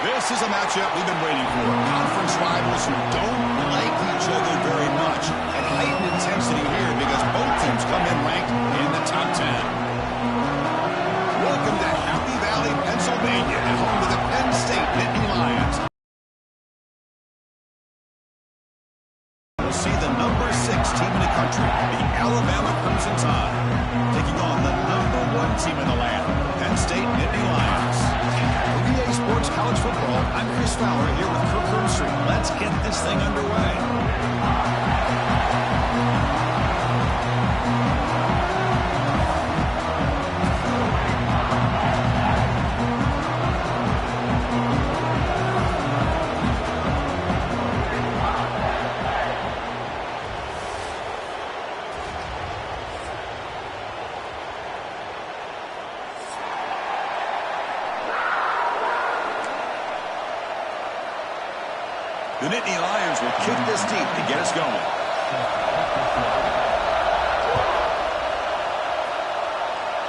This is a matchup we've been waiting for. Conference rivals who don't like each other very much. And heightened intensity here because both teams come in ranked in the top 10. Welcome to Happy Valley, Pennsylvania, and home to the Penn State Nittany Lions. We'll see the number 6 team in the country, the Alabama Crimson Tide, taking on the number 1 team in the land, Penn State Nittany Lions. EA Sports College Football, I'm Chris Fowler here with Kirk Herbstreit. Let's get this thing underway. The Nittany Lions will kick this deep to get us going.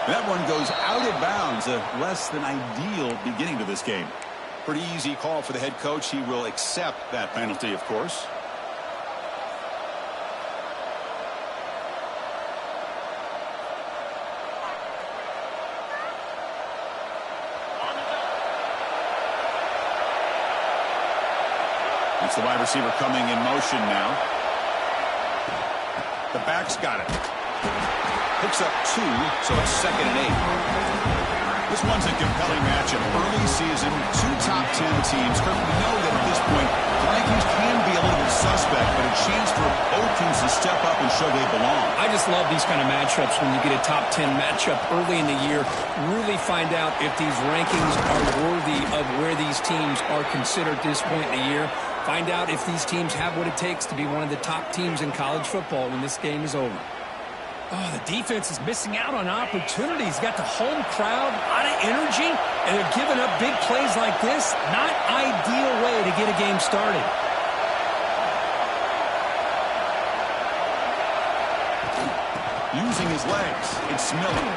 That one goes out of bounds. A less than ideal beginning to this game. Pretty easy call for the head coach. He will accept that penalty, of course. It's the wide receiver coming in motion now. The back's got it. Picks up 2, so it's 2nd and 8. This one's a compelling matchup. Early season, 2 top 10 teams. Kirk, we know that at this point, the rankings can be a little bit suspect, but a chance for both teams to step up and show they belong. I just love these kind of matchups when you get a top 10 matchup early in the year. Really find out if these rankings are worthy of where these teams are considered at this point in the year. Find out if these teams have what it takes to be one of the top teams in college football when this game is over. Oh, the defense is missing out on opportunities. Got the home crowd, a lot of energy, and they're giving up big plays like this. Not ideal way to get a game started. Using his legs, it's Miller.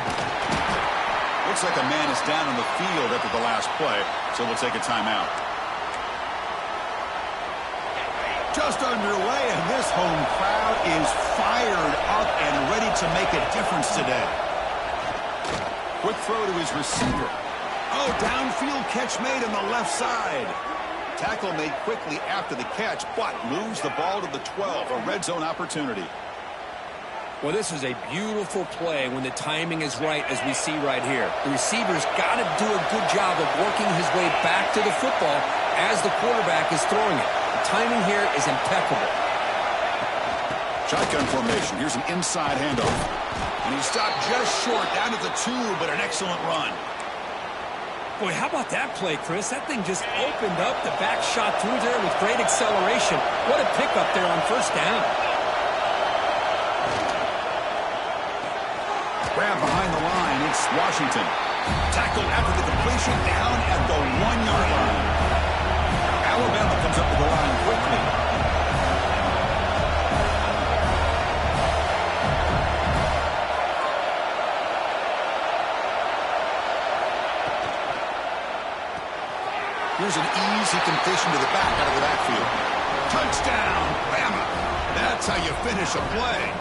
Looks like a man is down on the field after the last play, so we'll take a timeout. Just underway, and this home crowd is fired up and ready to make a difference today. Quick throw to his receiver. Oh, downfield catch made on the left side. Tackle made quickly after the catch, but moves the ball to the 12, a red zone opportunity. Well, this is a beautiful play when the timing is right, as we see right here. The receiver's got to do a good job of working his way back to the football as the quarterback is throwing it. The timing here is impeccable. Shotgun formation. Here's an inside handoff. And he stopped just short, down to the 2, but an excellent run. Boy, how about that play, Chris? That thing just opened up. The back shot through there with great acceleration. What a pickup there on first down. Grab behind the line. It's Washington. Tackled after the completion, down at the 1-yard line. Alabama comes up to the line quickly. Here's an easy completion to the back out of the backfield. Touchdown, Bama. That's how you finish a play.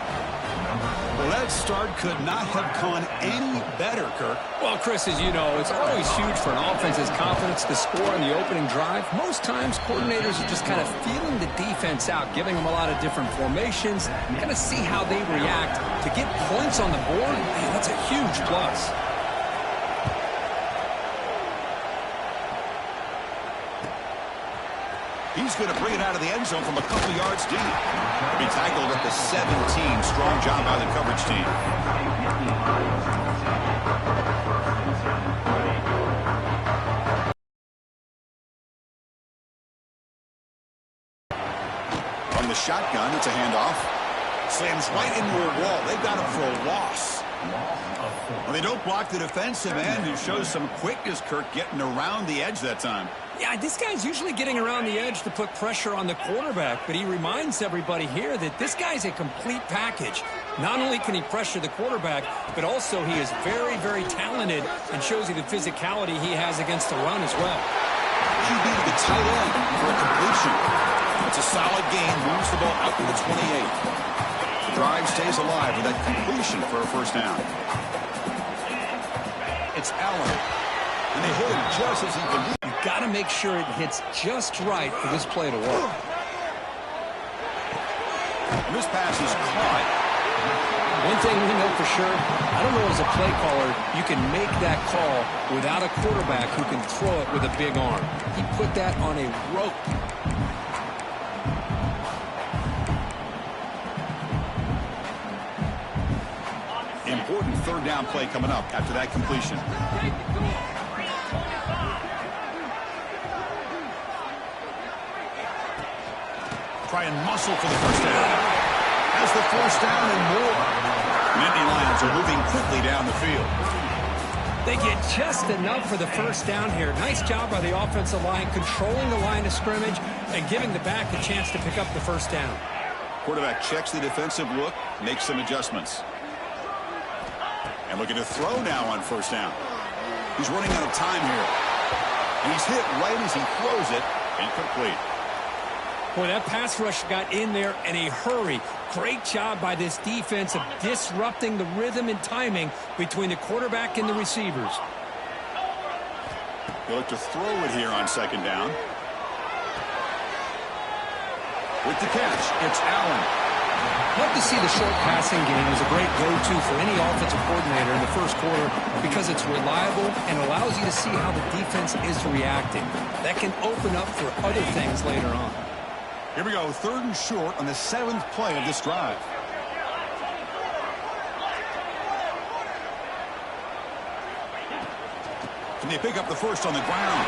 Well, that start could not have gone any better, Kirk. Well, Chris, as you know, it's always huge for an offense's confidence to score on the opening drive. Most times, coordinators are just kind of feeling the defense out, giving them a lot of different formations, kind of see how they react. To get points on the board, man, that's a huge plus. He's going to bring it out of the end zone from a couple yards deep. He tackled at the 17. Strong job by the coverage team. On the shotgun, it's a handoff. Slams right into a wall. They've got him for a loss. Well, they don't block the defensive end, who shows some quickness, Kirk, getting around the edge that time. Yeah, this guy's usually getting around the edge to put pressure on the quarterback, but he reminds everybody here that this guy's a complete package. Not only can he pressure the quarterback, but also he is very, very talented and shows you the physicality he has against the run as well. QB to the tight end for a completion. It's a solid gain, moves the ball out to the 28. The drive stays alive with that completion for a first down. It's Allen. And they hit him just as he believed. You've got to make sure it hits just right for this play to work. And this pass is caught. One thing we know for sure, I don't know as a play caller, you can make that call without a quarterback who can throw it with a big arm. He put that on a rope. Important third down play coming up after that completion. Try and muscle for the first down. Has the first down and more. Nittany Lions are moving quickly down the field. They get just enough for the first down here. Nice job by the offensive line, controlling the line of scrimmage and giving the back a chance to pick up the first down. Quarterback checks the defensive look, makes some adjustments. And looking to throw now on first down. He's running out of time here. And he's hit right as he throws it. Incomplete. Boy, that pass rush got in there in a hurry. Great job by this defense of disrupting the rhythm and timing between the quarterback and the receivers. He'll look to throw it here on second down. With the catch, it's Allen. Love to see the short passing game as a great go-to for any offensive coordinator in the first quarter because it's reliable and allows you to see how the defense is reacting. That can open up for other things later on. Here we go, third and short on the 7th play of this drive. Can they pick up the first on the ground?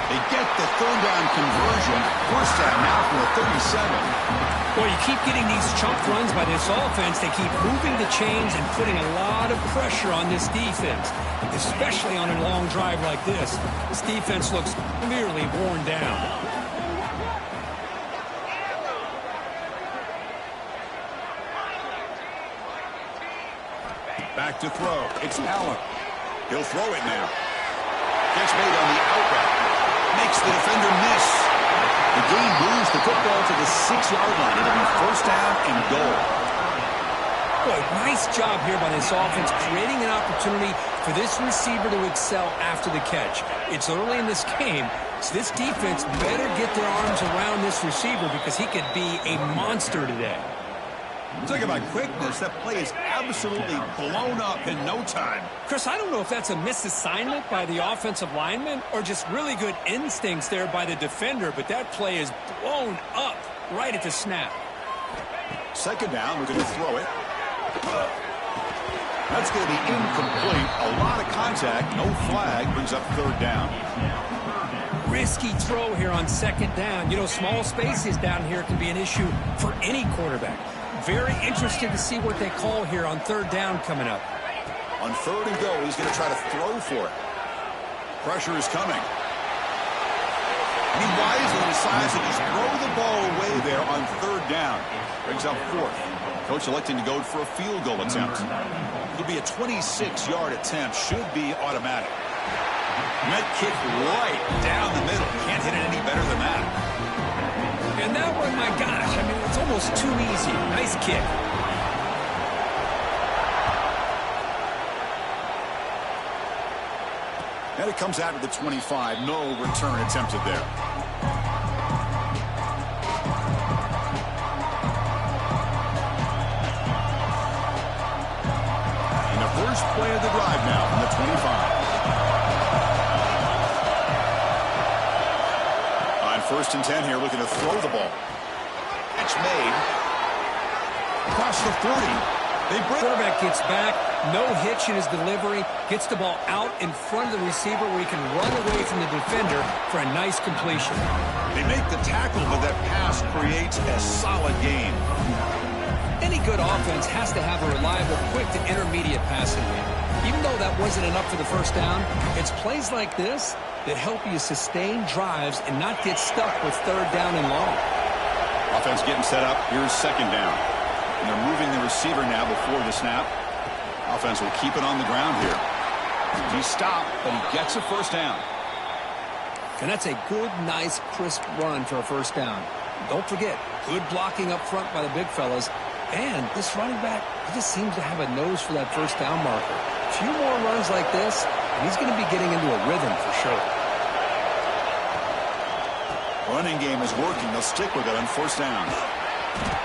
They get the third down conversion. First down now for a 37. Well, you keep getting these chunk runs by this offense. They keep moving the chains and putting a lot of pressure on this defense, especially on a long drive like this. This defense looks clearly worn down. Back to throw. It's Allen. He'll throw it now. Catch made on the out route. Makes the defender miss. The game moves the football to the 6-yard line. It'll be first down and goal. Boy, nice job here by this offense, creating an opportunity for this receiver to excel after the catch. It's early in this game, so this defense better get their arms around this receiver because he could be a monster today. Talk about quickness. That play is absolutely blown up in no time. Chris, I don't know if that's a misassignment by the offensive lineman or just really good instincts there by the defender, but that play is blown up right at the snap. Second down, we're going to throw it. That's going to be incomplete. A lot of contact, no flag, brings up third down. Risky throw here on second down. You know, small spaces down here can be an issue for any quarterback. Very interested to see what they call here on third down coming up. On third and go, he's going to try to throw for it. Pressure is coming. And he wisely decides to just throw the ball away there on third down. Brings up fourth. Coach electing to go for a field goal attempt. It'll be a 26-yard attempt. Should be automatic. And that kick right down the middle. Can't hit it any better than that. And that one, my gosh, I mean, it's almost too easy. Nice kick. And it comes out of the 25. No return attempted there. And the first play of the drive now from the 25. First and 10 here, looking to throw the ball. Catch made. Across the 30. The quarterback gets back, no hitch in his delivery, gets the ball out in front of the receiver where he can run away from the defender for a nice completion. They make the tackle, but that pass creates a solid gain. Any good offense has to have a reliable, quick to intermediate passing game. Even though that wasn't enough for the first down, it's plays like this that help you sustain drives and not get stuck with third down and long. Offense getting set up. Here's second down. And they're moving the receiver now before the snap. Offense will keep it on the ground here. He stopped, but he gets a first down. And that's a good, nice, crisp run for a first down. Don't forget, good blocking up front by the big fellas. And this running back, he just seems to have a nose for that first down marker. A few more runs like this, and he's going to be getting into a rhythm for sure. Running game is working. They'll stick with it on first down.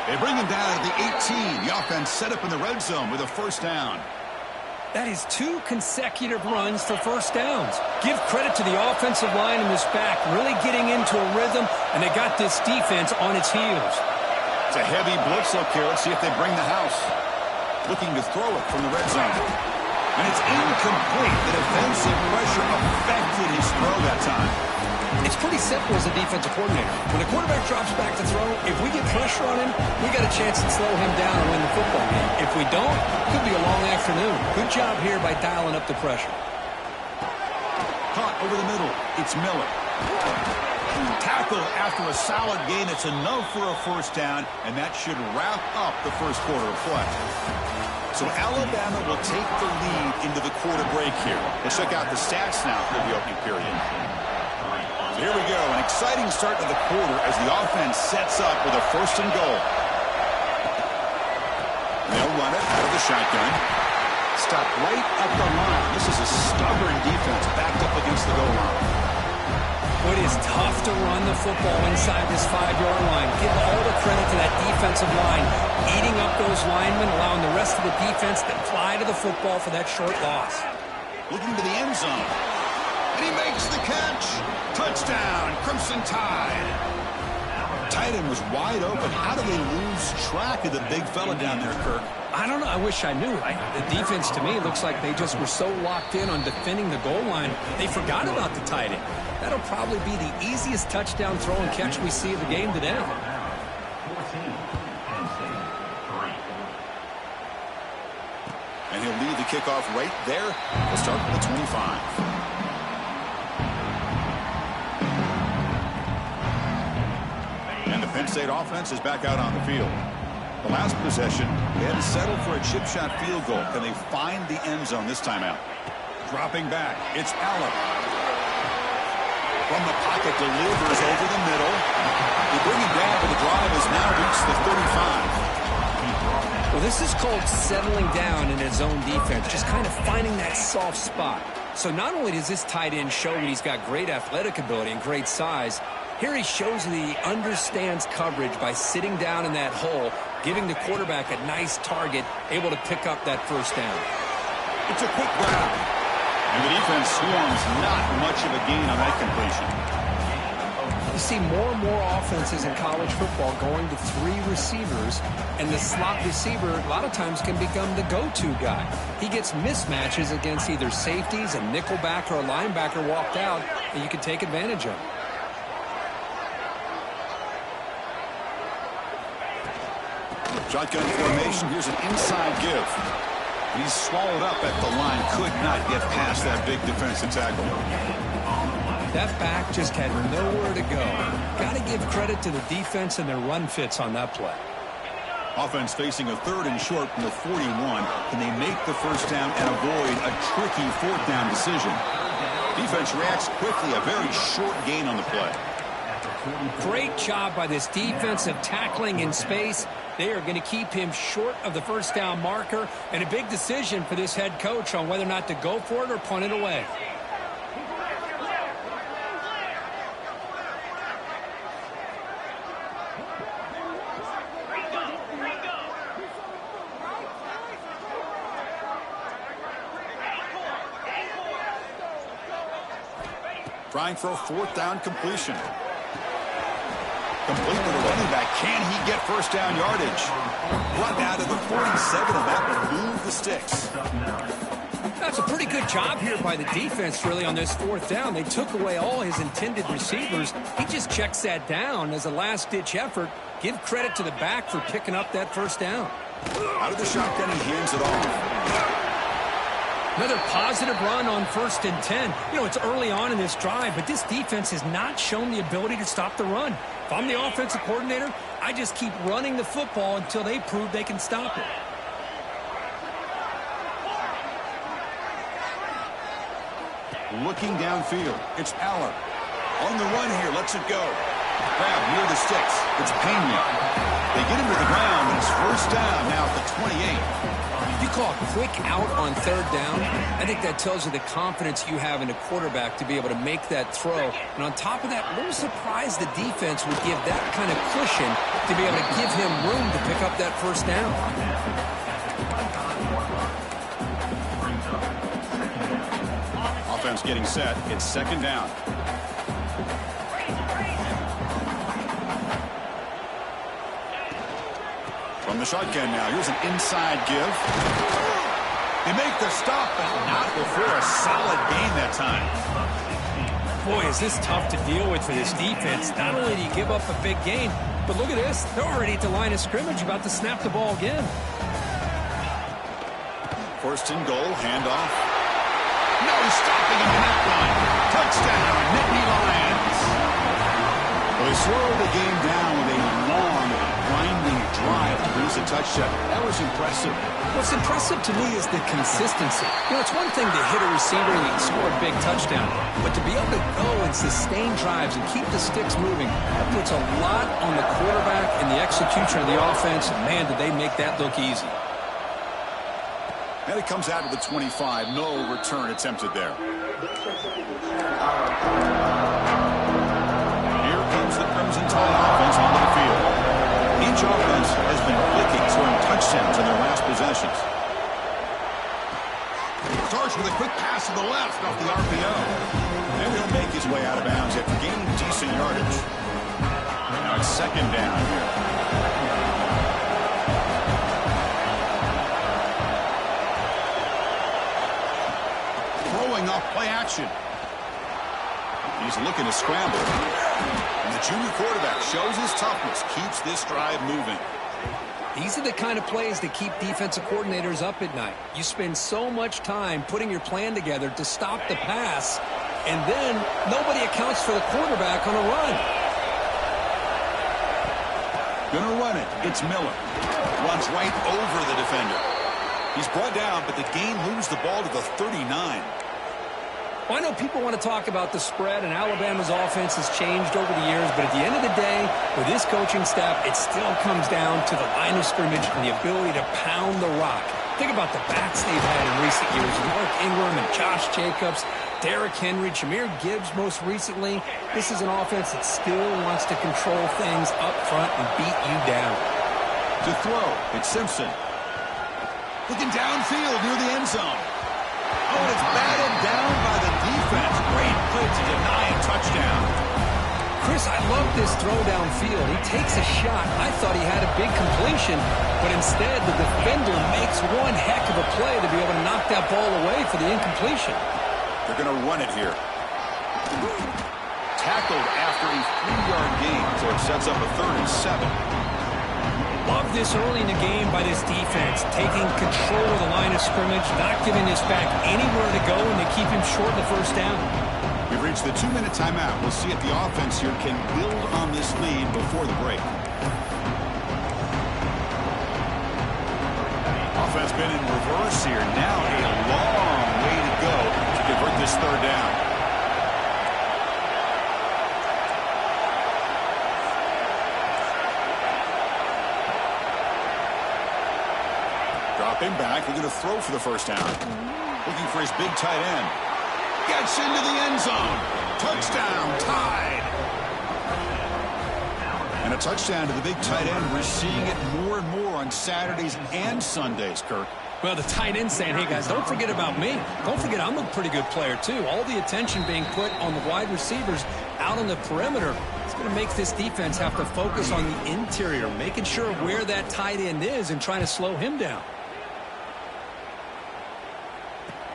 They bring him down at the 18. The offense set up in the red zone with a first down. That is 2 consecutive runs for first downs. Give credit to the offensive line in this back, really getting into a rhythm, and they got this defense on its heels. It's a heavy blitz look here. Let's see if they bring the house. Looking to throw it from the red zone. And it's incomplete. The defensive pressure affected his throw that time. It's pretty simple as a defensive coordinator. When the quarterback drops back to throw, if we get pressure on him, we got a chance to slow him down and win the football game. If we don't, it could be a long afternoon. Good job here by dialing up the pressure. Caught over the middle. It's Miller. Tackled after a solid gain. It's enough for a first down, and that should wrap up the first quarter of play. So Alabama will take the lead into the quarter break here. Let's check out the stats now for the opening period. So here we go, an exciting start to the quarter as the offense sets up with a first and goal. They'll run it out of the shotgun. Stop right at the line. This is a stubborn defense backed up against the goal line. It is tough to run the football inside this 5-yard line. Give all the credit to that defensive line, eating up those linemen, allowing the rest of the defense to fly to the football for that short loss. Looking to the end zone. And he makes the catch. Touchdown, Crimson Tide. Tight end was wide open. How do they lose track of the big fella down there, Kirk? I don't know. I wish I knew. The defense, to me, looks like they just were so locked in on defending the goal line, they forgot about the tight end. That'll probably be the easiest touchdown throw and catch we see of the game today. And he'll lead the kickoff right there. We'll start with the 25. And the Penn State offense is back out on the field. The last possession, they had to settle for a chip shot field goal. Can they find the end zone this time out? Dropping back, it's Allen. From the pocket, delivers over the middle. They bring him down, but the drive has now reached the 35. Well, this is called settling down in his own defense, just kind of finding that soft spot. So not only does this tight end show that he's got great athletic ability and great size, here he shows that he understands coverage by sitting down in that hole, giving the quarterback a nice target, able to pick up that first down. It's a quick grab. And the defense swarms, not much of a gain on that completion. You see more and more offenses in college football going to 3 receivers, and the slot receiver a lot of times can become the go-to guy. He gets mismatches against either safeties, a nickelback, or a linebacker walked out, and you can take advantage of it. Shotgun formation. Here's an inside give. He's swallowed up at the line. Could not get past that big defensive tackle. That back just had nowhere to go. Got to give credit to the defense and their run fits on that play. Offense facing a 3rd and short from the 41. Can they make the first down and avoid a tricky 4th down decision? Defense reacts quickly. A very short gain on the play. Great job by this defensive tackling in space. They are going to keep him short of the first down marker, and a big decision for this head coach on whether or not to go for it or punt it away. Trying for a 4th down completion. Complete to the running back. Can he get first down yardage? Run down to the 47, and that will move the sticks. That's a pretty good job here by the defense, really, on this 4th down. They took away all his intended receivers. He just checks that down as a last-ditch effort. Give credit to the back for picking up that first down. Out of the shotgun, he hands it off. Another positive run on 1st and 10. You know, it's early on in this drive, but this defense has not shown the ability to stop the run. If I'm the offensive coordinator, I just keep running the football until they prove they can stop it. Looking downfield, it's Aller. On the run here, lets it go. Grab near the sticks. It's Pena. They get him to the ground, and it's first down now at the 28. You call a quick out on third down, I think that tells you the confidence you have in a quarterback to be able to make that throw. And on top of that, a little surprised the defense would give that kind of cushion to be able to give him room to pick up that first down. Offense getting set. It's second down. From the shotgun now, here's an inside give. They make the stop, but not before a solid gain that time. Boy, is this tough to deal with for this defense. Not only do you give up a big gain, but look at this. They're already at the line of scrimmage, about to snap the ball again. First and goal, handoff. No stopping him in that line. Touchdown, Nittany Lions. Well, they slowed the game down with a long, grinding drive to produce a touchdown. That was impressive. What's impressive to me is the consistency. You know, it's one thing to hit a receiver and score a big touchdown, but to be able to go and sustain drives and keep the sticks moving, that puts a lot on the quarterback and the execution of the offense. And man, did they make that look easy. And it comes out of the 25. No return attempted there. Here comes the Crimson Tide offense onto the field. Each offense has been clicking, scoring touchdowns in their last possessions. Starts with a quick pass to the left off the RPO. And he'll make his way out of bounds after gaining decent yardage. Now it's second down here. Throwing off play action. He's looking to scramble. And the junior quarterback shows his toughness, keeps this drive moving. These are the kind of plays that keep defensive coordinators up at night. You spend so much time putting your plan together to stop the pass, and then nobody accounts for the quarterback on a run. Gonna run it. It's Miller. Runs right over the defender. He's brought down, but the game moves the ball to the 39. Well, I know people want to talk about the spread, and Alabama's offense has changed over the years, but at the end of the day, with this coaching staff, it still comes down to the line of scrimmage and the ability to pound the rock. Think about the backs they've had in recent years. Mark Ingram and Josh Jacobs, Derrick Henry, Jahmyr Gibbs most recently. This is an offense that still wants to control things up front and beat you down. To throw, it's Simpson. Looking downfield near the end zone. Oh, and it's batted down by the defense. Great play to deny a touchdown. Chris, I love this throw downfield. He takes a shot. I thought he had a big completion, but instead the defender makes one heck of a play to be able to knock that ball away for the incompletion. They're going to run it here. Tackled after a 3-yard gain, so it sets up a 3rd and 7. Love this early in the game by this defense, taking control of the line of scrimmage, not giving this back anywhere to go, and they keep him short the first down. We've reached the 2-minute timeout. We'll see if the offense here can build on this lead before the break. Offense been in reverse here. Now a long way to go to convert this 3rd down. Dropping back, they're going to throw for the first down. Looking for his big tight end. Gets into the end zone. Touchdown, Tide. And a touchdown to the big tight end. We're seeing it more and more on Saturdays and Sundays, Kirk. Well, the tight end saying, hey, guys, don't forget about me. Don't forget I'm a pretty good player, too. All the attention being put on the wide receivers out on the perimeter. It's going to make this defense have to focus on the interior, making sure where that tight end is and trying to slow him down.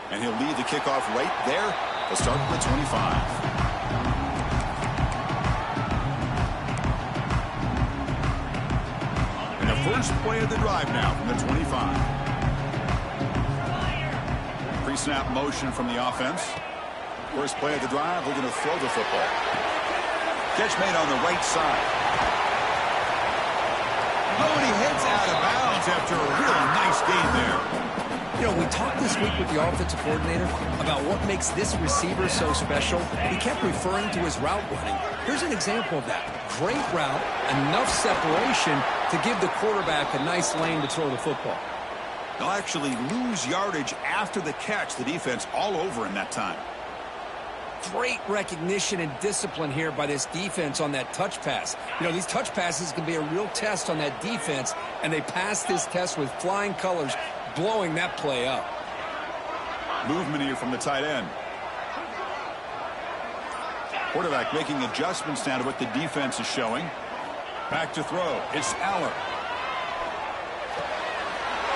And he'll lead the kickoff right there. They'll start from the 25. And the first play of the drive now from the 25. Pre-snap motion from the offense. First play of the drive, we're going to throw the football. Catch made on the right side. Oh, and he heads out of bounds after a really nice game there. You know, we talked this week with the offensive coordinator about what makes this receiver so special. He kept referring to his route running. Here's an example of that. Great route, enough separation to give the quarterback a nice lane to throw the football. They'll actually lose yardage after the catch. The defense all over him that time. Great recognition and discipline here by this defense on that touch pass. You know, these touch passes can be a real test on that defense, and they passed this test with flying colors, blowing that play up. Movement here from the tight end. Quarterback making adjustments now to what the defense is showing. Back to throw. It's Aller.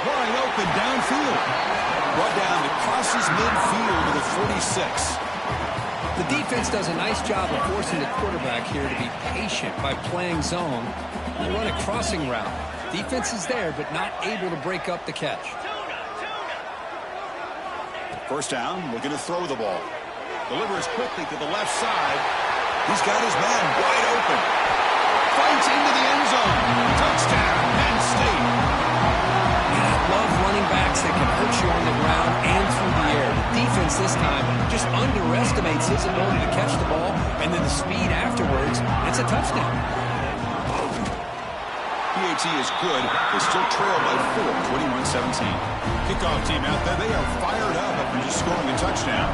Wide open downfield. Brought down to crosses midfield to the 46. The defense does a nice job of forcing the quarterback here to be patient by playing zone. They run a crossing route. Defense is there, but not able to break up the catch. First down, looking to throw the ball. Delivers quickly to the left side. He's got his man wide open. Fights into the end zone. Touchdown, Penn State. And I love running backs that can hurt you on the ground and through the air. The defense this time just underestimates his ability to catch the ball, and then the speed afterwards. It's a touchdown. PAT is good. They still trail by 4, 21-17. Kickoff team out there. They are fired up after just scoring a touchdown.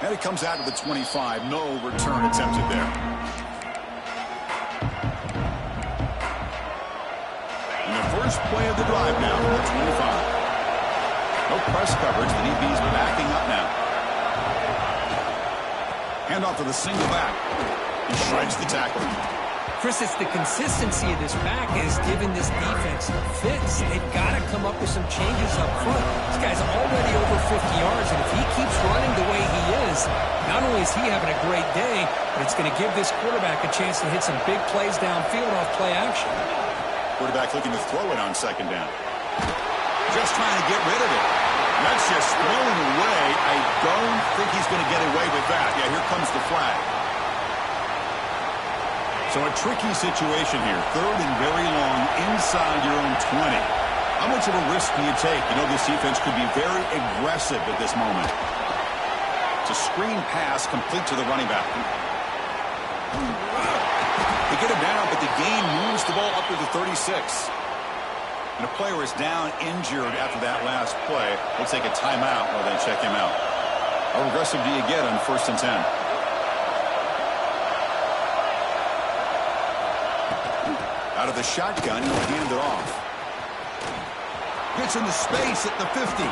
And it comes out to the 25. No return attempted there. And the first play of the drive now from the 25. No press coverage. The DB's backing up now. Handoff to the single back. He shreds the tackle. Chris, it's the consistency of this back is giving this defense fits. They've got to come up with some changes up front. This guy's already over 50 yards, and if he keeps running the way he is, not only is he having a great day, but it's going to give this quarterback a chance to hit some big plays downfield off play action. Quarterback looking to throw it on second down. Just trying to get rid of it. That's just thrown away. I don't think he's going to get away with that. Yeah, here comes the flag. So a tricky situation here. Third and very long inside your own 20. How much of a risk do you take? You know, this defense could be very aggressive at this moment. It's a screen pass complete to the running back. They get him down, but the gain moves the ball up to the 36. And a player is down injured after that last play. We'll take a timeout while they check him out. How aggressive do you get on 1st and 10? Out of the shotgun, he'll hand it off. Gets into space at the 50.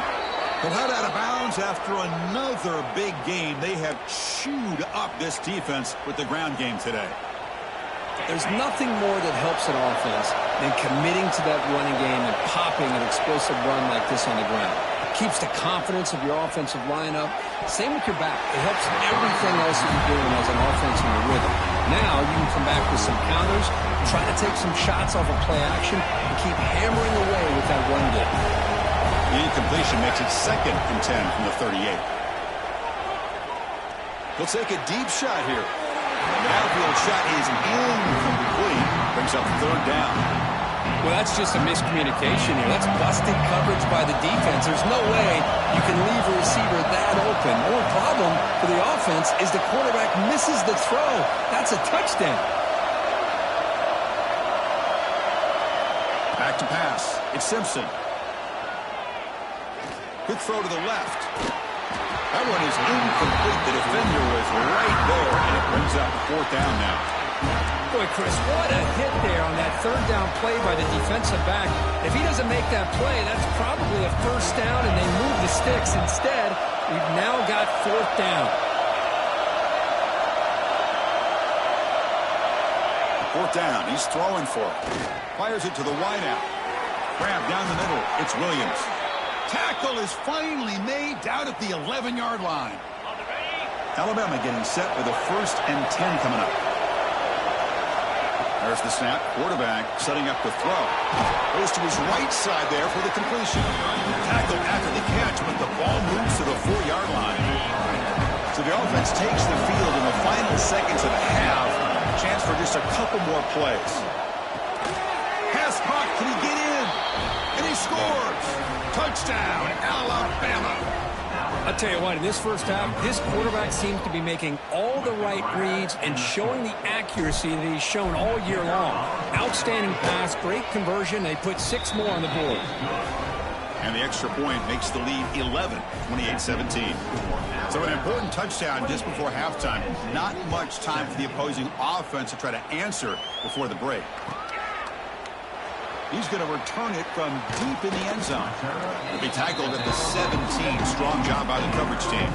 He'll head out of bounds after another big game. They have chewed up this defense with the ground game today. There's nothing more that helps an offense than committing to that running game and popping an explosive run like this on the ground. It keeps the confidence of your offensive lineup. Same with your back. It helps everything else that you're doing as an offense in your rhythm. Now you can come back with some counters, try to take some shots off of play action, and keep hammering away with that run game. The incompletion makes it 2nd and 10 from the 38. He'll take a deep shot here. The outfield shot is incomplete. Brings up 3rd down. Well, that's just a miscommunication here. That's busted coverage by the defense. There's no way you can leave a receiver that open. The only problem for the offense is the quarterback misses the throw. That's a touchdown. Back to pass. It's Simpson. Good throw to the left. That one is incomplete. The defender was right there, and it brings up 4th down now. Boy, Chris, what a hit there on that 3rd down play by the defensive back. If he doesn't make that play, that's probably a 1st down, and they move the sticks. Instead, we've now got 4th down. 4th down. He's throwing for it. Fires it to the wideout. Grab down the middle. It's Williams. Tackle is finally made down at the 11-yard line. Alabama getting set with a 1st and 10 coming up. There's the snap. Quarterback setting up the throw. Goes to his right side there for the completion. Tackle after the catch, but the ball moves to the 4-yard line. So the offense takes the field in the final seconds of the half. Chance pass for just a couple more plays. Pass caught. Can he get in? And he scores. Touchdown, Alabama. I'll tell you what, in this first half, this quarterback seems to be making all the right reads and showing the accuracy that he's shown all year long. Outstanding pass, great conversion. They put 6 more on the board. And the extra point makes the lead 11, 28-17. So an important touchdown just before halftime. Not much time for the opposing offense to try to answer before the break. He's going to return it from deep in the end zone. He'll be tackled at the 17. Strong job by the coverage team.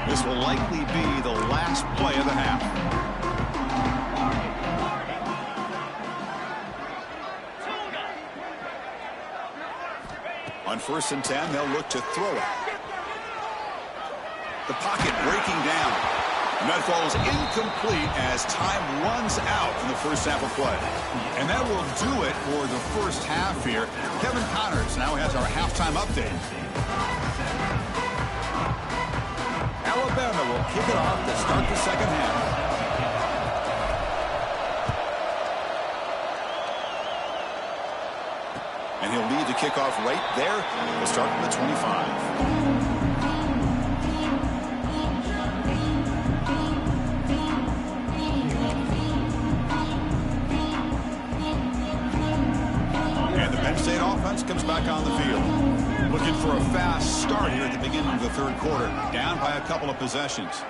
This will likely be the last play of the half. On 1st and 10, they'll look to throw it. The pocket breaking down. And that falls incomplete as time runs out in the first half of play. And that will do it for the first half here. Kevin Connors now has our halftime update. Alabama will kick it off to start the second half. And he'll lead the kickoff right there. We'll start from the 25. State offense comes back on the field. Looking for a fast start here at the beginning of the third quarter. Down by a couple of possessions.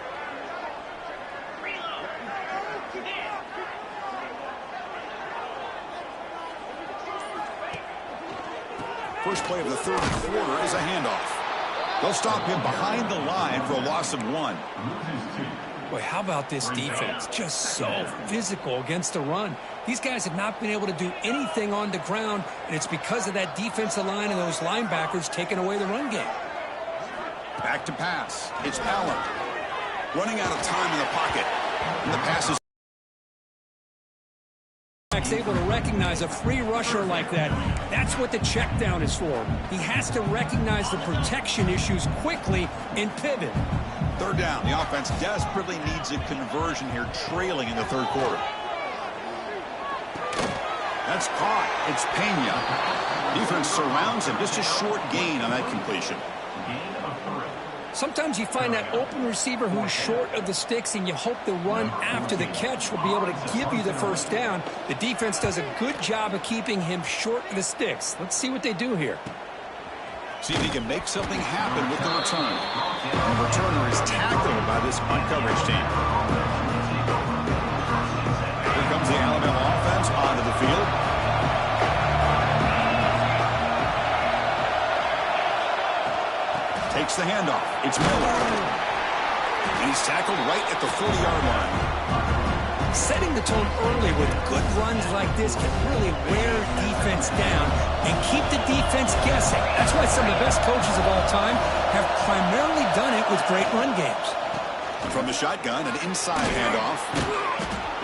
First play of the third quarter is a handoff. They'll stop him behind the line for a loss of 1. Boy, how about this defense? Just so physical against the run. These guys have not been able to do anything on the ground, and it's because of that defensive line and those linebackers taking away the run game. Back to pass. It's Allen. Running out of time in the pocket. And the pass is able to recognize a free rusher like that. That's what the check down is for. He has to recognize the protection issues quickly and pivot. Third down. The offense desperately needs a conversion here, trailing in the third quarter. That's caught. It's Pena. Defense surrounds him. Just a short gain on that completion. Sometimes you find that open receiver who's short of the sticks, and you hope the run after the catch will be able to give you the first down. The defense does a good job of keeping him short of the sticks. Let's see what they do here. See if he can make something happen with the return. The returner is tackled by this punt coverage team. Here comes the Alabama offense onto the field. Takes the handoff. It's Miller. And he's tackled right at the 40-yard line. Setting the tone early with good runs like this can really wear defense down and keep the defense guessing. That's why some of the best coaches of all time have primarily done it with great run games. From the shotgun, an inside handoff.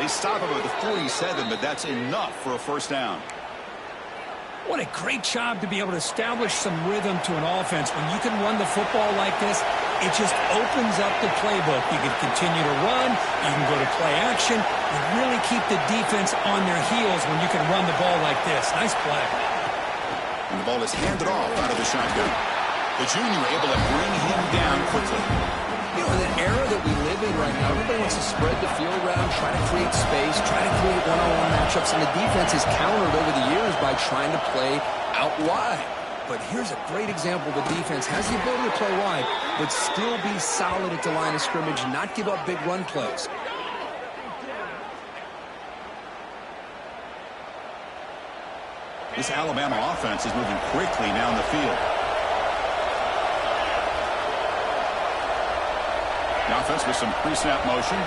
They stop him at the 47, but that's enough for a first down. What a great job to be able to establish some rhythm to an offense. When you can run the football like this, it just opens up the playbook. You can continue to run, you can go to play action, and really keep the defense on their heels when you can run the ball like this. Nice play. And the ball is handed off out of the shotgun. The junior able to bring him down quickly. You know, in the era that we live in right now, everybody wants to spread the field around, try to create space, try to create one-on-one matchups, and the defense is countered over the years by trying to play out wide. But here's a great example. The defense has the ability to play wide, but still be solid at the line of scrimmage, not give up big run plays. This Alabama offense is moving quickly down the field. The offense with some pre-snap motion.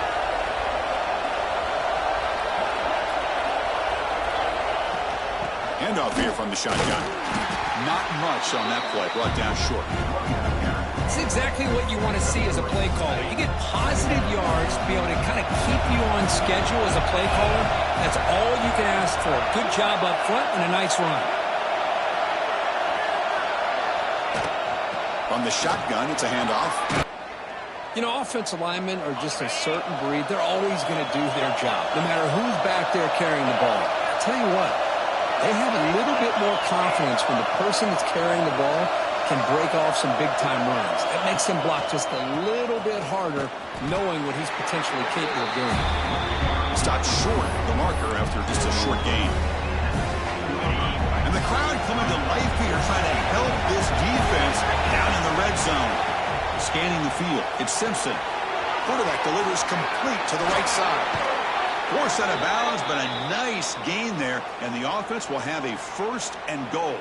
Handoff here from the shotgun. Not much on that play, brought down short. It's exactly what you want to see as a play caller. You get positive yards to be able to kind of keep you on schedule as a play caller. That's all you can ask for. Good job up front and a nice run. From the shotgun, it's a handoff. You know, offensive linemen are just a certain breed. They're always going to do their job, no matter who's back there carrying the ball. I'll tell you what, they have a little bit more confidence when the person that's carrying the ball can break off some big-time runs. It makes them block just a little bit harder, knowing what he's potentially capable of doing. Stopped short of the marker after just a short gain. And the crowd coming to life here, trying to help this defense down in the red zone. Scanning the field, it's Simpson. Quarterback delivers complete to the right side. Forced out of bounds, but a nice gain there, and the offense will have a 1st and goal.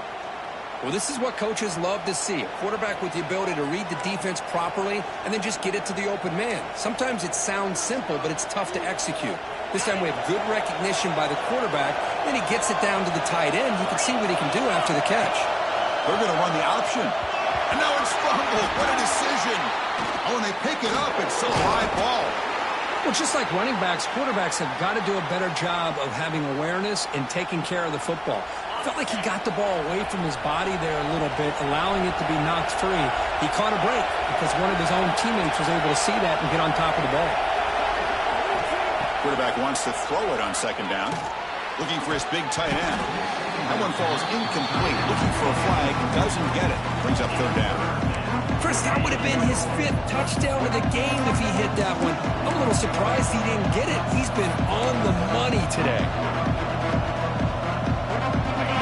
Well, this is what coaches love to see. A quarterback with the ability to read the defense properly and then just get it to the open man. Sometimes it sounds simple, but it's tough to execute. This time we have good recognition by the quarterback, then he gets it down to the tight end. You can see what he can do after the catch. They're going to run the option. And now it's fumbled. What a decision. Oh, and they pick it up. It's still a high ball. Well, just like running backs, quarterbacks have got to do a better job of having awareness and taking care of the football. Felt like he got the ball away from his body there a little bit, allowing it to be knocked free. He caught a break because one of his own teammates was able to see that and get on top of the ball. Quarterback wants to throw it on 2nd down. Looking for his big tight end. That one falls incomplete. Looking for a flag. Doesn't get it. Brings up 3rd down. First, that would have been his 5th touchdown of the game if he hit that one. I'm a little surprised he didn't get it. He's been on the money today.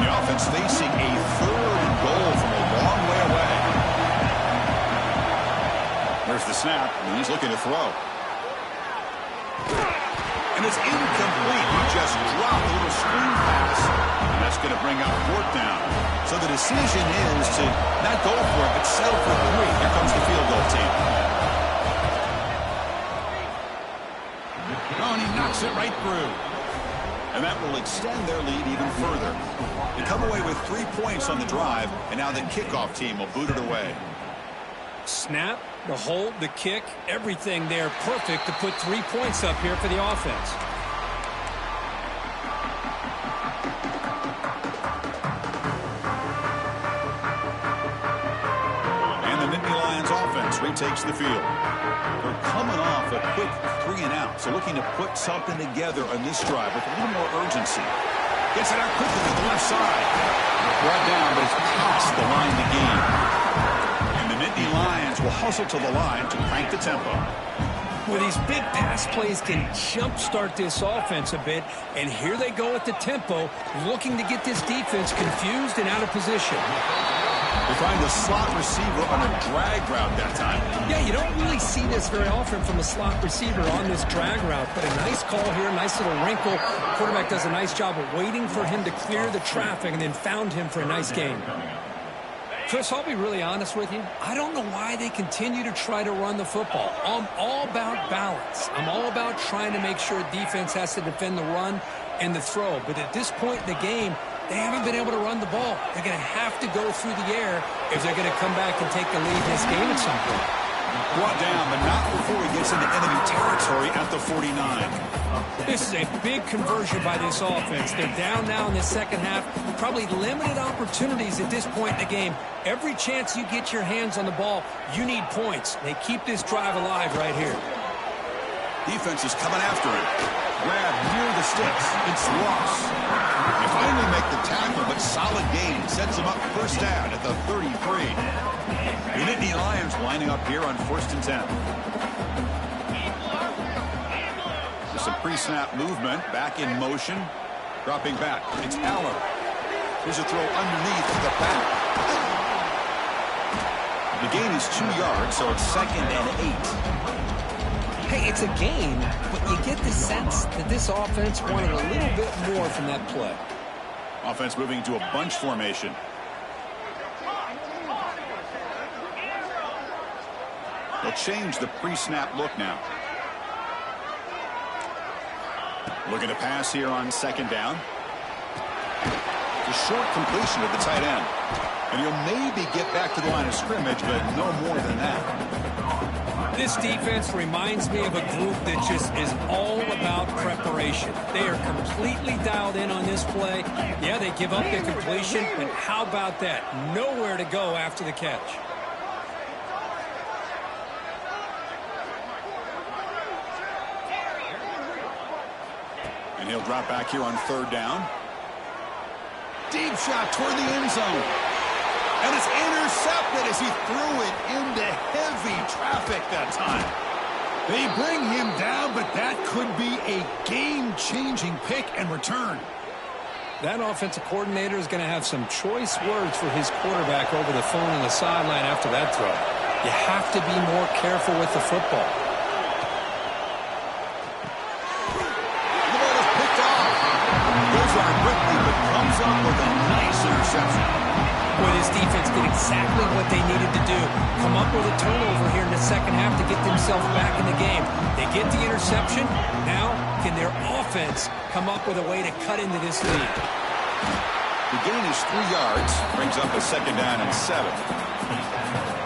The offense facing a 3rd and goal from a long way away. There's the snap, and he's looking to throw. And it's incomplete. He just dropped a little screen pass, and that's going to bring up 4th down. So the decision is to not go for it, but settle for 3. Here comes the field goal team. Oh, and he knocks it right through. And that will extend their lead even further. They come away with 3 points on the drive, and now the kickoff team will boot it away. Snap, the hold, the kick, everything there perfect to put 3 points up here for the offense. And the Nittany Lions offense retakes the field. They're coming off a quick 3 and out, so looking to put something together on this drive with a little more urgency. Gets it out quickly to the left side. Brought down, but it's past the line to gain. Nittany Lions will hustle to the line to crank the tempo. Well, these big pass plays can jumpstart this offense a bit, and here they go at the tempo, looking to get this defense confused and out of position. They find a slot receiver on a drag route that time. Yeah, you don't really see this very often from a slot receiver on this drag route, but a nice call here, nice little wrinkle. Quarterback does a nice job of waiting for him to clear the traffic and then found him for a nice gain. Chris, I'll be really honest with you. I don't know why they continue to try to run the football. I'm all about balance. I'm all about trying to make sure defense has to defend the run and the throw. But at this point in the game, they haven't been able to run the ball. They're going to have to go through the air if they're going to come back and take the lead in this game at some point. Brought down, but not before he gets into enemy territory at the 49. This is a big conversion by this offense. They're down now in the 2nd half. Probably limited opportunities at this point in the game. Every chance you get your hands on the ball, you need points. They keep this drive alive right here. Defense is coming after him. Grab near the sticks. It's lost. They finally make the tackle, but solid gain. Sets them up 1st down at the 33. The Nittany Lions lining up here on 1st and 10. There's some pre-snap movement. Back in motion. Dropping back. It's Aller. Here's a throw underneath the back. The gain is 2 yards, so it's 2nd and 8. Hey, it's a gain, but you get the sense that this offense wanted a little bit more from that play. Offense moving into a bunch formation. They'll change the pre-snap look now. Looking to pass here on 2nd down. It's a short completion of the tight end. And he'll maybe get back to the line of scrimmage, but no more than that. This defense reminds me of a group that just is all about preparation. They are completely dialed in on this play. Yeah, they give up the completion, but how about that? Nowhere to go after the catch. he'll drop back here on 3rd down. Deep shot toward the end zone. And it's intercepted as he threw it into heavy traffic that time. They bring him down, but that could be a game-changing pick and return. That offensive coordinator is going to have some choice words for his quarterback over the phone on the sideline after that throw. You have to be more careful with the football. The ball is picked off. Goes on quickly, but comes up with a nice interception. Well, this defense did exactly what they needed to do. Come up with a turnover here in the second half to get themselves back in the game. They get the interception. Now, can their offense come up with a way to cut into this lead? The gain is 3 yards. Brings up a 2nd down and 7.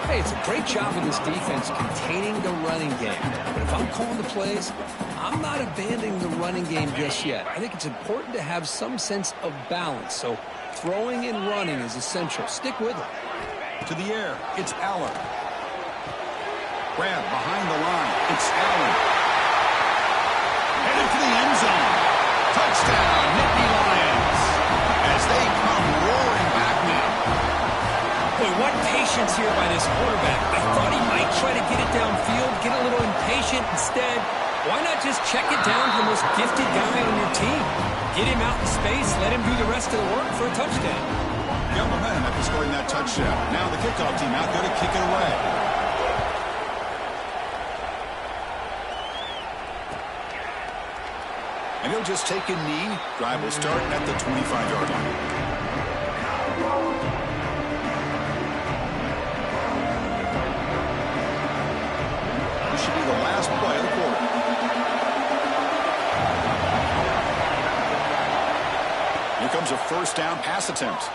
Hey, it's a great job of this defense containing the running game. But if I'm calling the plays, I'm not abandoning the running game just yet. I think it's important to have some sense of balance. So throwing and running is essential. Stick with it. To the air, it's Allen. Grab behind the line, it's Allen. Headed to the end zone. Touchdown, Nittany Lions. As they come roaring back now. Boy, what patience here by this quarterback. I thought he might try to get it downfield, get a little impatient. Instead, why not just check it down to the most gifted guy on your team? Get him out in space, let him do the rest of the work for a touchdown. Young momentum after scoring that touchdown. Now the kickoff team out there to kick it away. And he'll just take a knee. Drive will start at the 25-yard line. This should be the last play of the quarter. Here comes a 1st down pass attempt.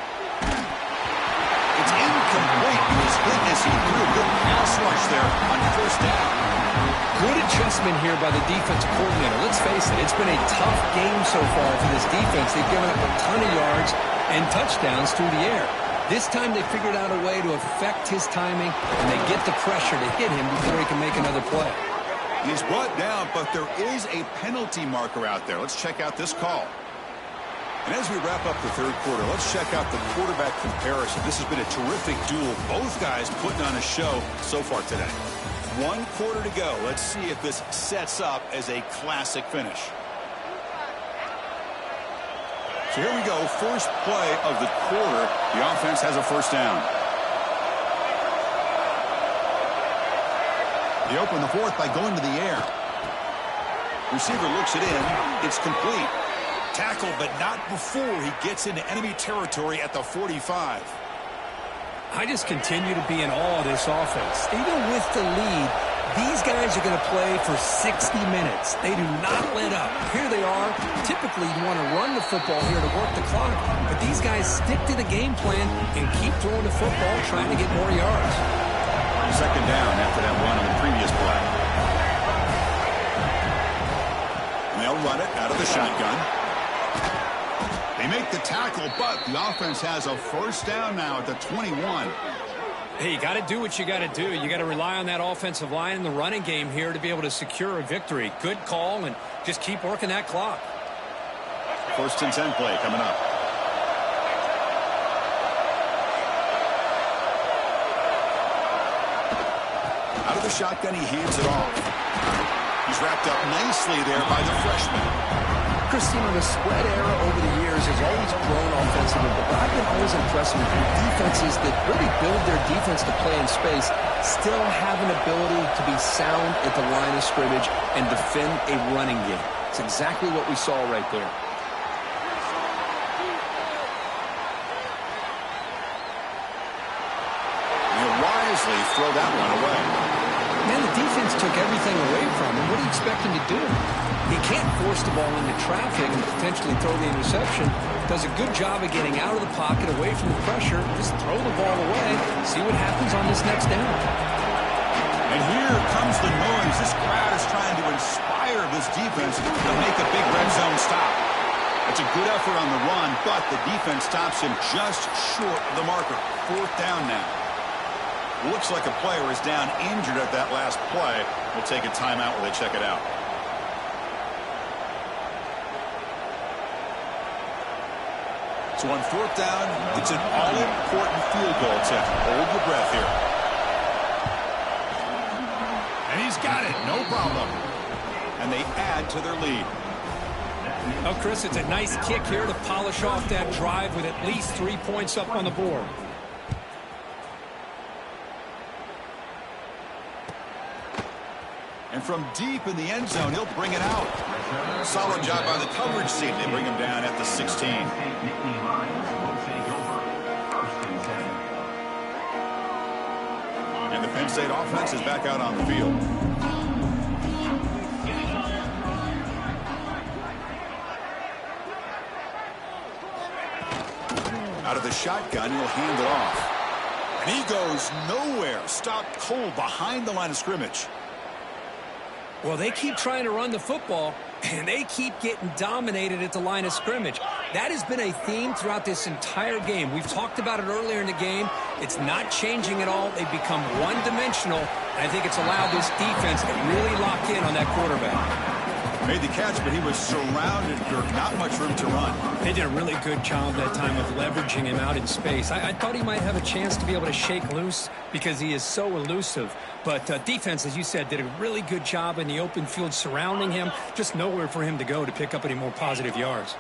It's incomplete. He was hit as he threw a good pass rush there on 1st down. Good adjustment here by the defensive coordinator. Let's face it, it's been a tough game so far for this defense. They've given up a ton of yards and touchdowns through the air. This time they figured out a way to affect his timing, and they get the pressure to hit him before he can make another play. He's brought down, but there is a penalty marker out there. Let's check out this call. And as we wrap up the 3rd quarter, let's check out the quarterback comparison. This has been a terrific duel. Both guys putting on a show so far today. 1 quarter to go. Let's see if this sets up as a classic finish. So here we go. First play of the quarter. The offense has a 1st down. They open the 4th by going to the air. Receiver looks it in. It's complete. Tackle, but not before he gets into enemy territory at the 45. I just continue to be in awe of this offense. Even with the lead, these guys are going to play for 60 minutes. They do not let up. Here they are. Typically, you want to run the football here to work the clock, but these guys stick to the game plan and keep throwing the football, trying to get more yards. 2nd down after that run on the previous play. And they'll run it out of the shotgun. They make the tackle, but the offense has a 1st down now at the 21. Hey, you got to do what you got to do. You got to rely on that offensive line in the running game here to be able to secure a victory. Good call, and just keep working that clock. 1st and 10 play coming up. Out of the shotgun, he hands it off. He's wrapped up nicely there by the freshman. Christine, the spread era over the years has always grown offensively, but I've been always impressed with defenses that really build their defense to play in space, still have an ability to be sound at the line of scrimmage and defend a running game. It's exactly what we saw right there. He'll wisely throw that one away. Man, the defense took everything away from him. What do you expect him to do? He can't force the ball into traffic and potentially throw the interception. Does a good job of getting out of the pocket, away from the pressure. Just throw the ball away. See what happens on this next down. And here comes the noise. This crowd is trying to inspire this defense to make a big red zone stop. That's a good effort on the run, but the defense stops him just short of the marker. 4th down now. Looks like a player is down injured at that last play. We'll take a timeout while they check it out. So on fourth down, it's an all-important field goal attempt. Hold your breath here. And he's got it, no problem. And they add to their lead. Oh, Chris, it's a nice kick here to polish off that drive with at least 3 points up on the board. And from deep in the end zone, he'll bring it out. Solid job by the coverage team. They bring him down at the 16. And the Penn State offense is back out on the field. Out of the shotgun, he'll hand it off. And he goes nowhere. Stopped cold behind the line of scrimmage. Well, they keep trying to run the football, and they keep getting dominated at the line of scrimmage. That has been a theme throughout this entire game. We've talked about it earlier in the game. It's not changing at all. They've become one-dimensional, and I think it's allowed this defense to really lock in on that quarterback. Made the catch, but he was surrounded, Dirk. Not much room to run. They did a really good job that time of leveraging him out in space. I thought he might have a chance to be able to shake loose because he is so elusive. But defense, as you said, did a really good job in the open field surrounding him. Just nowhere for him to go to pick up any more positive yards.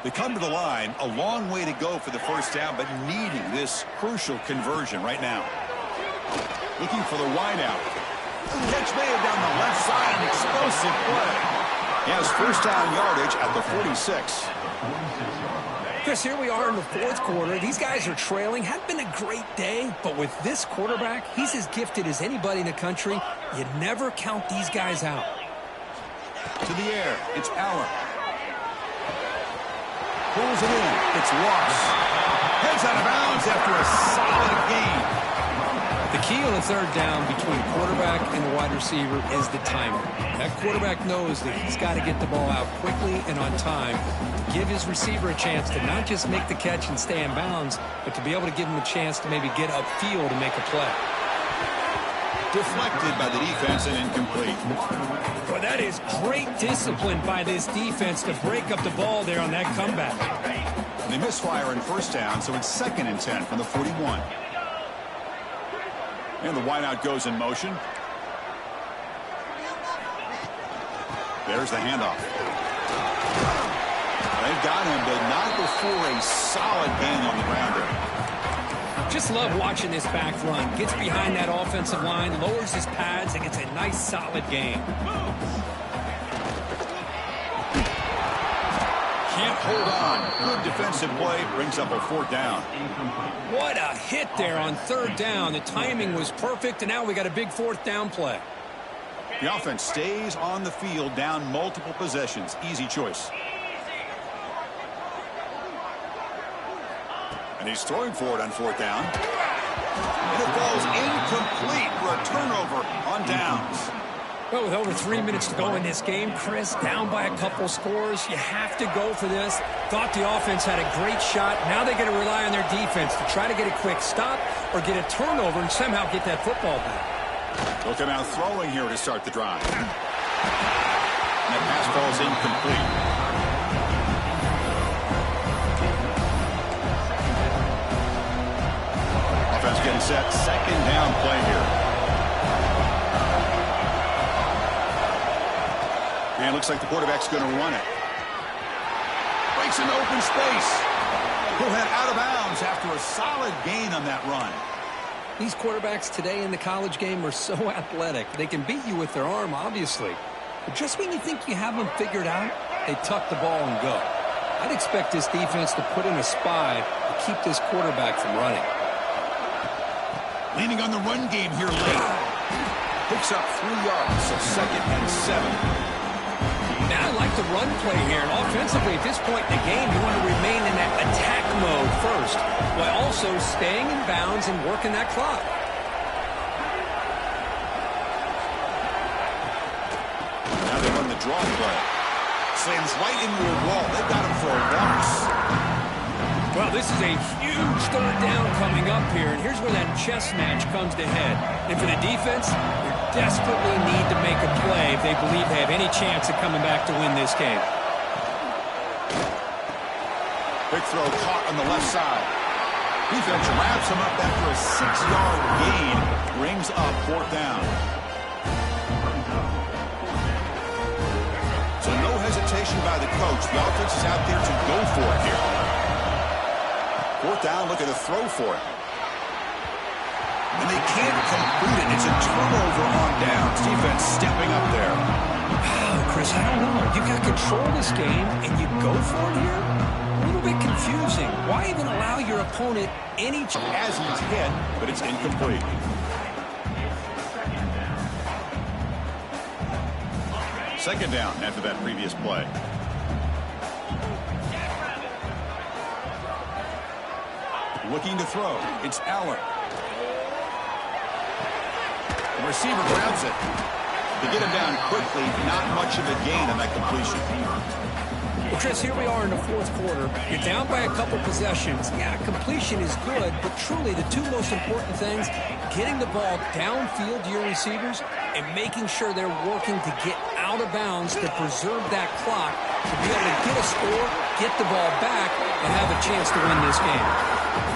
They come to the line, a long way to go for the first down, but needing this crucial conversion right now. Looking for the wideout. Catch made down the left side, an explosive play. He has first down yardage at the 46. Chris, here we are in the fourth quarter. These guys are trailing. Hadn't been a great day, but with this quarterback, he's as gifted as anybody in the country. You never count these guys out. To the air, it's Allen. Pulls it in. It's Ross. Heads out of bounds after a solid gain. The key on the third down between quarterback and the wide receiver is the timing. That quarterback knows that he's got to get the ball out quickly and on time to give his receiver a chance to not just make the catch and stay in bounds, but to be able to give him a chance to maybe get upfield and make a play. Deflected by the defense and incomplete. Well, that is great discipline by this defense to break up the ball there on that comeback. They misfire on first down, so it's 2nd and 10 from the 41. And the wideout goes in motion. There's the handoff. They've got him, but not before a solid gain on the ground there. Just love watching this back run. Gets behind that offensive line, lowers his pads, and gets a nice solid gain. Can't hold on. Good defensive play. Brings up a 4th down. What a hit there on 3rd down. The timing was perfect, and now we got a big 4th down play. The offense stays on the field, down multiple possessions. Easy choice. And he's throwing for it on 4th down. And it falls incomplete for a turnover on downs. Well, with over 3 minutes to go in this game, Chris, down by a couple scores, you have to go for this. Thought the offense had a great shot. Now they got to rely on their defense to try to get a quick stop or get a turnover and somehow get that football back. They'll come out throwing here to start the drive. And that pass falls incomplete. Offense getting set. 2nd down play here. And looks like the quarterback's going to run it. Breaks into open space. He'll head out of bounds after a solid gain on that run. These quarterbacks today in the college game are so athletic. They can beat you with their arm, obviously. But just when you think you have them figured out, they tuck the ball and go. I'd expect this defense to put in a spy to keep this quarterback from running. Leaning on the run game here late. Picks up 3 yards, so 2nd and 7. Now I like the run play here. And offensively, at this point in the game, you want to remain in that attack mode first, while also staying in bounds and working that clock. Now they run the draw play. Slams right into a wall. They've got him for a loss. Well, this is a huge 3rd down coming up here, and here's where that chess match comes to head. And for the defense, they desperately need to make a play if they believe they have any chance of coming back to win this game. Quick throw caught on the left side. Defense wraps him up after a 6-yard gain. Brings up 4th down. So no hesitation by the coach. The offense is out there to go for it here. 4th down, looking to throw for it. And they can't complete it. It's a turnover on downs. Defense stepping up there. Chris, I don't know. You got control of this game, and you go for it here? A little bit confusing. Why even allow your opponent any chance? As he's hit, but it's incomplete. Second down after that previous play. Looking to throw. It's Allen. The receiver grabs it. To get him down quickly, not much of a gain on that completion. Well, Chris, here we are in the 4th quarter. You're down by a couple possessions. Yeah, completion is good, but truly the two most important things, getting the ball downfield to your receivers and making sure they're working to get out of bounds to preserve that clock, to be able to get a score, get the ball back, and have a chance to win this game.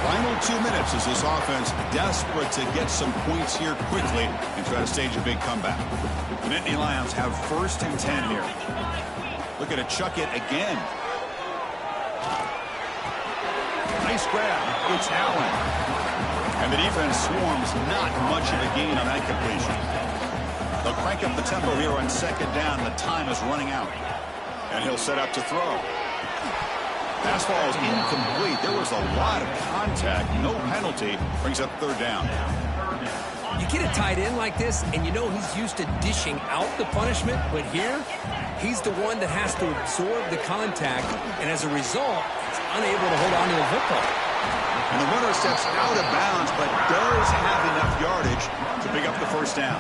Final 2 minutes as this offense desperate to get some points here quickly and try to stage a big comeback. The Nittany Lions have 1st and 10 here. Looking to chuck it again. Nice grab. It's Allen. And the defense swarms, not much of a gain on that completion. They'll crank up the tempo here on 2nd down. The time is running out. And he'll set up to throw. Pass ball is incomplete. There was a lot of contact. No penalty. Brings up 3rd down. You get a tight end like this, and you know he's used to dishing out the punishment, but here, he's the one that has to absorb the contact, and as a result, he's unable to hold on to the football. And the runner steps out of bounds, but does have enough yardage to pick up the 1st down.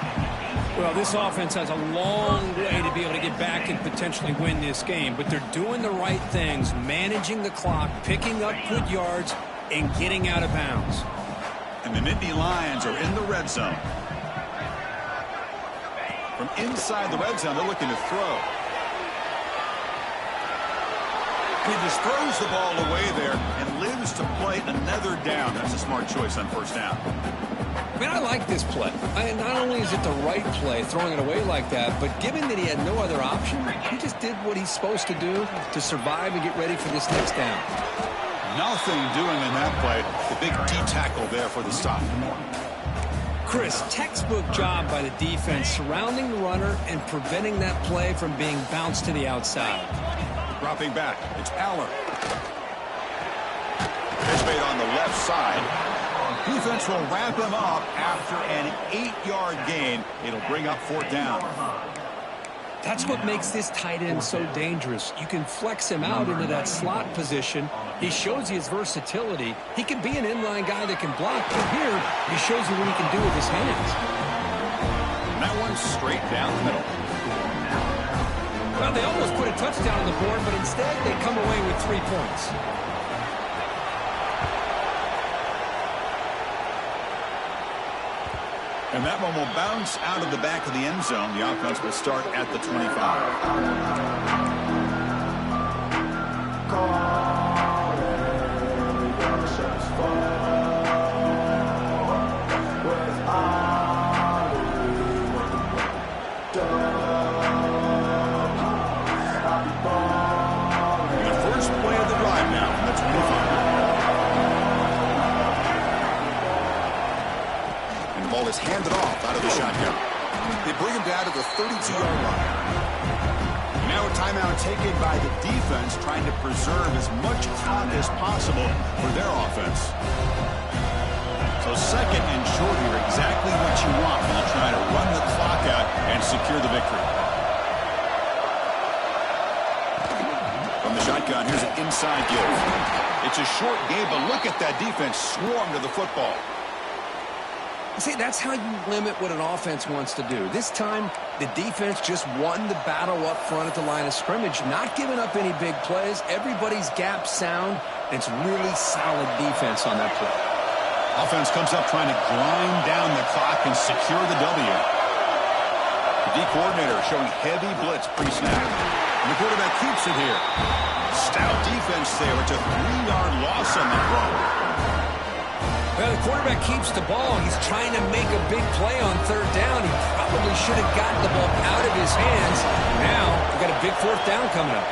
Well, this offense has a long way to be able to get back and potentially win this game, but they're doing the right things, managing the clock, picking up good yards, and getting out of bounds. And the Nittany Lions are in the red zone. From inside the red zone, they're looking to throw. He just throws the ball away there and lives to play another down. That's a smart choice on 1st down. I mean, I like this play. Not only is it the right play, throwing it away like that, but given that he had no other option, he just did what he's supposed to do to survive and get ready for this next down. Nothing doing in that play. The big D-tackle there for the stop. Chris, textbook job by the defense surrounding the runner and preventing that play from being bounced to the outside. Dropping back, it's Allen. Pitch made on the left side. Defense will wrap him up after an 8-yard gain. It'll bring up 4th down. That's what makes this tight end so dangerous. You can flex him out into that slot position. He shows you his versatility. He can be an inline guy that can block, but here he shows you what he can do with his hands. And that one's straight down the middle. Well, they almost put a touchdown on the board, but instead they come away with 3 points. And that one will bounce out of the back of the end zone. The offense will start at the 25. Is handed off out of the shotgun. They bring him down to the 32-yard line. Now a timeout taken by the defense, trying to preserve as much clock as possible for their offense. So 2nd and short here, exactly what you want when you try to run the clock out and secure the victory. From the shotgun, here's an inside give. It's a short game, but look at that defense swarm to the football. See, that's how you limit what an offense wants to do. This time, the defense just won the battle up front at the line of scrimmage, not giving up any big plays. Everybody's gap sound. It's really solid defense on that play. Offense comes up trying to grind down the clock and secure the W. The D coordinator showing heavy blitz pre-snap. And the quarterback keeps it here. Stout defense there. It's a 3-yard loss on that run. Well, the quarterback keeps the ball. He's trying to make a big play on third down. He probably should have gotten the ball out of his hands. Now, we've got a big fourth down coming up.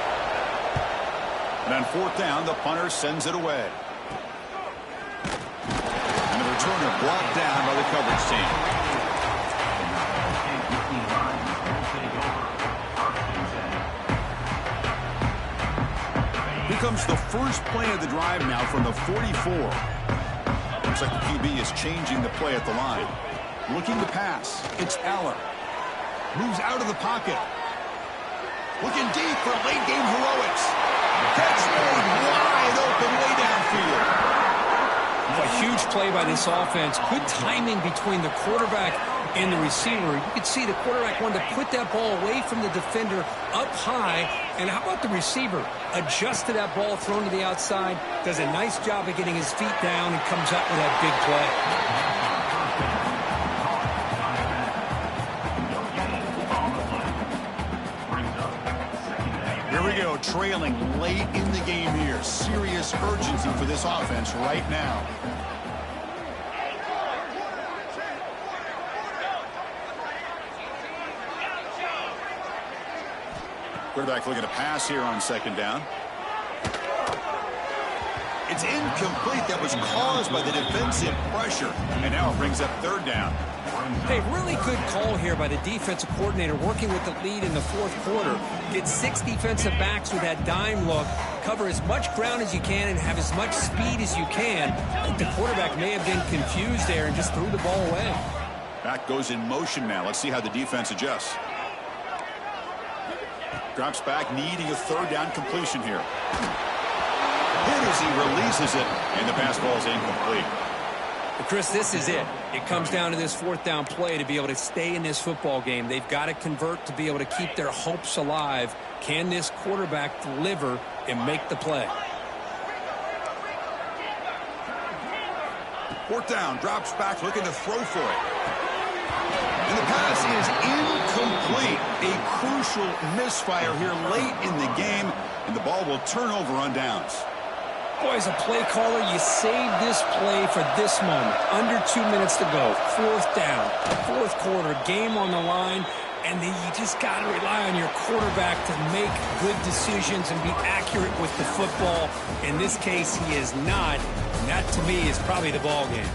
And on fourth down, the punter sends it away. And the returner brought down by the coverage team. Here comes the first play of the drive now from the 44. Looks like the QB is changing the play at the line. Looking to pass. It's Aller. Moves out of the pocket. Looking deep for late game heroics. Catch made wide open way downfield. A huge play by this offense. Good timing between the quarterback and the receiver. You could see the quarterback wanted to put that ball away from the defender up high. And how about the receiver? Adjusted that ball, thrown to the outside. Does a nice job of getting his feet down and comes up with that big play. Here we go, trailing late in the game here. Serious urgency for this offense right now. Quarterback looking to pass here on second down. It's incomplete. That was caused by the defensive pressure. And now it brings up third down. Hey, really good call here by the defensive coordinator working with the lead in the fourth quarter. Get 6 defensive backs with that dime look. Cover as much ground as you can and have as much speed as you can. I think the quarterback may have been confused there and just threw the ball away. Back goes in motion now. Let's see how the defense adjusts. Drops back, needing a third down completion here. Hit as he releases it, and the pass ball is incomplete. But Chris, this is it. It comes down to this fourth down play to be able to stay in this football game. They've got to convert to be able to keep their hopes alive. Can this quarterback deliver and make the play? Fourth down, drops back, looking to throw for it. And the pass is incomplete. A crucial misfire here late in the game, and the ball will turn over on downs. Boy, as a play caller, you save this play for this moment. Under 2 minutes to go. Fourth down, fourth quarter, game on the line, and then you just got to rely on your quarterback to make good decisions and be accurate with the football. In this case, he is not, and that to me is probably the ball game.